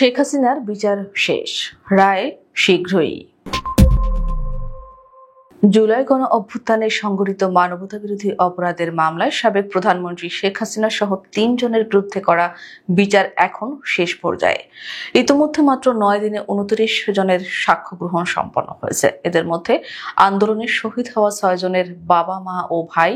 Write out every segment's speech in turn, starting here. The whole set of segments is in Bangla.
শেখ হাসিনার বিচার শেষ, রায় শীঘ্রই। জুলাই গণ অভ্যুত্থানে সংঘটিত মানবতাবিরোধী অপরাধের মামলায় সাবেক প্রধানমন্ত্রী শেখ হাসিনা সহ ৩ জনের বিরুদ্ধে করা বিচার এখন শেষ পর্যায়ে। ইতিমধ্যে মাত্র ৯ দিনে ২৯ জনের সাক্ষ্য গ্রহণ সম্পন্ন হয়েছে। এদের মধ্যে আন্দোলনে শহীদ হওয়া ৬ জনের বাবা মা ও ভাই,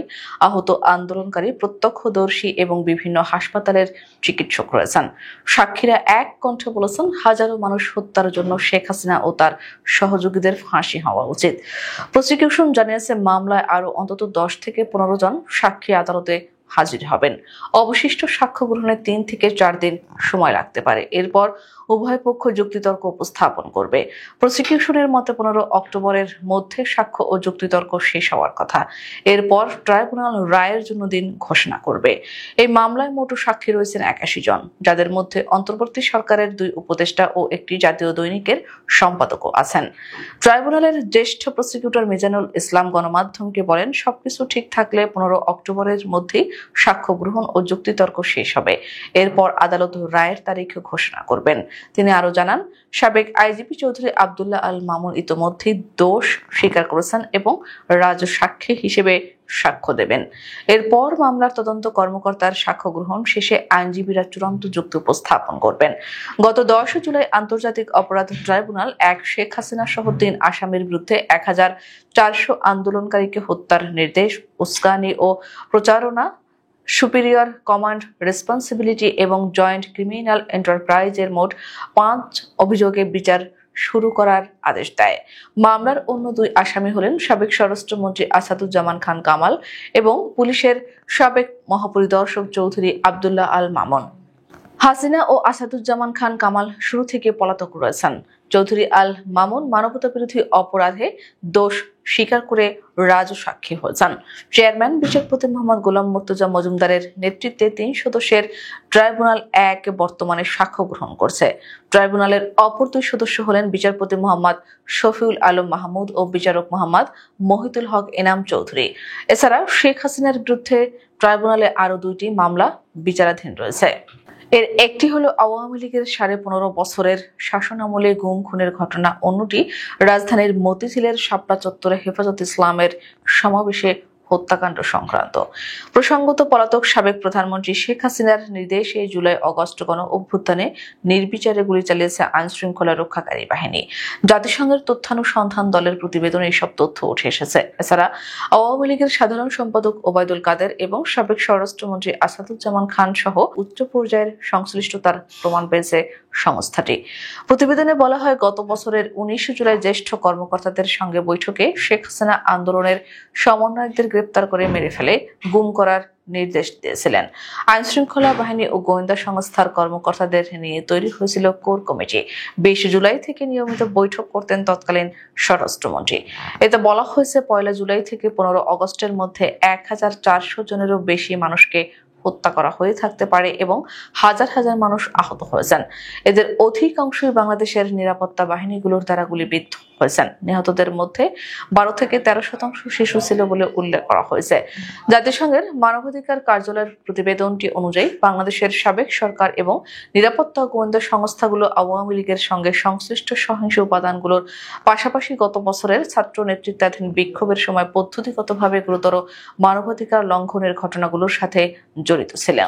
আহত আন্দোলনকারী, প্রত্যক্ষদর্শী এবং বিভিন্ন হাসপাতালের চিকিৎসক রয়েছেন। সাক্ষীরা এক কণ্ঠে বলেছেন, হাজারো মানুষ হত্যার জন্য শেখ হাসিনা ও তার সহযোগীদের ফাঁসি হওয়া উচিত। প্রসিকিউশন জানিয়েছে, মামলায় আরো অন্তত ১০ থেকে ১৫ জন সাক্ষী আদালতে হাজির হবেন। অবশিষ্ট সাক্ষ্য গ্রহণে ৩ থেকে ৪ দিন সময় লাগতে পারে। এরপর উভয় পক্ষ যুক্তিতর্ক উপস্থাপন করবে। প্রসিকিউশনের মতে ১৫ অক্টোবরের মধ্যে সাক্ষ্য ও যুক্তিতর্ক শেষ হওয়ার কথা। এরপর ট্রাইব্যুনাল রায়ের জন্য দিন ঘোষণা করবে। এই মামলায় মোট সাক্ষী রয়েছেন ৮১ জন, যাদের মধ্যে অন্তর্বর্তী সরকারের ২ উপদেষ্টা ও একটি জাতীয় দৈনিকের সম্পাদকও আছেন। ট্রাইব্যুনালের জ্যেষ্ঠ প্রসিকিউটর মিজানুল ইসলাম গণমাধ্যমকে বলেন, সবকিছু ঠিক থাকলে ১৫ অক্টোবরের মধ্যেই সাক্ষ্য গ্রহণ ও যুক্তিতর্ক শেষ হবে। এরপর আদালত রায়ের তারিখ ঘোষণা করবেন। তিনি আরো জানান, সাবেক আইজিপি চৌধুরী আব্দুল্লাহ আল মামুন ইতোমধ্যেই দোষ স্বীকার করেছেন এবং রাজু সাক্ষী হিসেবে সাক্ষ্য দেবেন। এরপর মামলার তদন্ত কর্মকর্তার সাক্ষ্য গ্রহণ শেষে আইনজীবীরা চূড়ান্ত যুক্তি উপস্থাপন করবেন। গত ১০ জুলাই আন্তর্জাতিক অপরাধ ট্রাইব্যুনাল শেখ হাসিনা সহ ৩ আসামির বিরুদ্ধে ১,৪০০ আন্দোলনকারীকে হত্যার নির্দেশ, উস্কানি ও প্রচারণা, সুপিরিয়র কমান্ড রেসপন্সিবিলিটি এবং জয়েন্ট ক্রিমিনাল এন্টারপ্রাইজের মোট ৫ অভিযোগে বিচার শুরু করার আদেশ দেয়। মামলার অন্য ২ আসামি হলেন সাবেক স্বরাষ্ট্রমন্ত্রী আসাদুজ্জামান খান কামাল এবং পুলিশের সাবেক মহাপরিদর্শক চৌধুরী আব্দুল্লাহ আল মামুন। হাসিনা ও আসাদুজ্জামান খান কামাল শুরু থেকে পলাতক রয়েছেন। চৌধুরী আল মামুন মানবতাবিরোধী অপরাধে দোষ স্বীকার করে রাজু সাক্ষী হয়েছেন। চেয়ারম্যান বিচারপতি মোহাম্মদ গোলাম মুর্তজা মজুমদারের নেতৃত্বে ৩ সদস্যের ট্রাইব্যুনাল ১ বর্তমানে সাক্ষ্য গ্রহণ করছে। ট্রাইব্যুনালের অপর ২ সদস্য হলেন বিচারপতি মোহাম্মদ শফিউল আলম মাহমুদ ও বিচারক মোহাম্মদ মহিতুল হক এনাম চৌধুরী। এছাড়া শেখ হাসিনার বিরুদ্ধে ট্রাইব্যুনালে আরো ২টি মামলা বিচারাধীন রয়েছে। এর একটি হলো আওয়ামী লীগের ১৫.৫ বছরের শাসনামলে গুম খুনের ঘটনা, অন্যটি রাজধানীর মতিঝিলের শাপলা চত্বরে হেফাজত ইসলামের সমাবেশে হত্যাকাণ্ড সংক্রান্ত। প্রসঙ্গত, পলাতক সাবেক প্রধানমন্ত্রী শেখ হাসিনার নির্দেশে জুলাই অগস্ট গণ অভ্যুত্থানে নির্বিচারে গুলি চালিয়েছে আইন শৃঙ্খলা রক্ষাকারী বাহিনী। জাতিসংঘের তথ্যানুসন্ধান দলের প্রতিবেদনে এসব তথ্য উঠে এসেছে। এছাড়া আওয়ামী লীগের সাধারণ সম্পাদক ওবায়দুল কাদের এবং সাবেক স্বরাষ্ট্রমন্ত্রী আসাদুজ্জামান খান সহ উচ্চ পর্যায়ের সংশ্লিষ্টতার প্রমাণ পেয়েছে সংস্থাটি। প্রতিবেদনে বলা হয়, গত বছরের ১৯ জুলাই জ্যেষ্ঠ কর্মকর্তাদের সঙ্গে বৈঠকে শেখ হাসিনা আন্দোলনের সমন্বয়কদের গ্রেপ্তার করে মেরে ফেলে গুম করার নির্দেশ দিয়েছিলেন। আইন শৃঙ্খলা বাহিনী ও গোয়েন্দা সংস্থার কর্মকর্তাদের নিয়ে তৈরি হয়েছিল কোর কমিটি। ২০ জুলাই থেকে নিয়মিত বৈঠক করতেন তৎকালীন স্বরাষ্ট্রমন্ত্রী। এতে বলা হয়েছে, ১ জুলাই থেকে ১৫ অগস্টের মধ্যে ১,৪০০ জনেরও বেশি মানুষকে হত্যা করা হয়ে থাকতে পারে এবং হাজার হাজার মানুষ আহত হয়েছেন। এদের অধিকাংশই বাংলাদেশের নিরাপত্তা বাহিনীগুলোর দ্বারা গুলিবিদ্ধ হয়েছেন। নিহতদের মধ্যে ১২ থেকে ১৩% শিশু ছিল বলে উল্লেখ করা হয়েছে। জাতিসংঘের মানবাধিকার কার্যালয়ের প্রতিবেদনটি অনুযায়ী বাংলাদেশের সাবেক সরকার এবং নিরাপত্তা গোয়েন্দা সংস্থাগুলো আওয়ামী লীগের সঙ্গে সংশ্লিষ্ট সহিংস উপাদানগুলোর পাশাপাশি গত বছরের ছাত্র নেতৃত্বাধীন বিক্ষোভের সময় পদ্ধতিগতভাবে গুরুতর মানবাধিকার লঙ্ঘনের ঘটনাগুলোর সাথে জড়িত ছিল।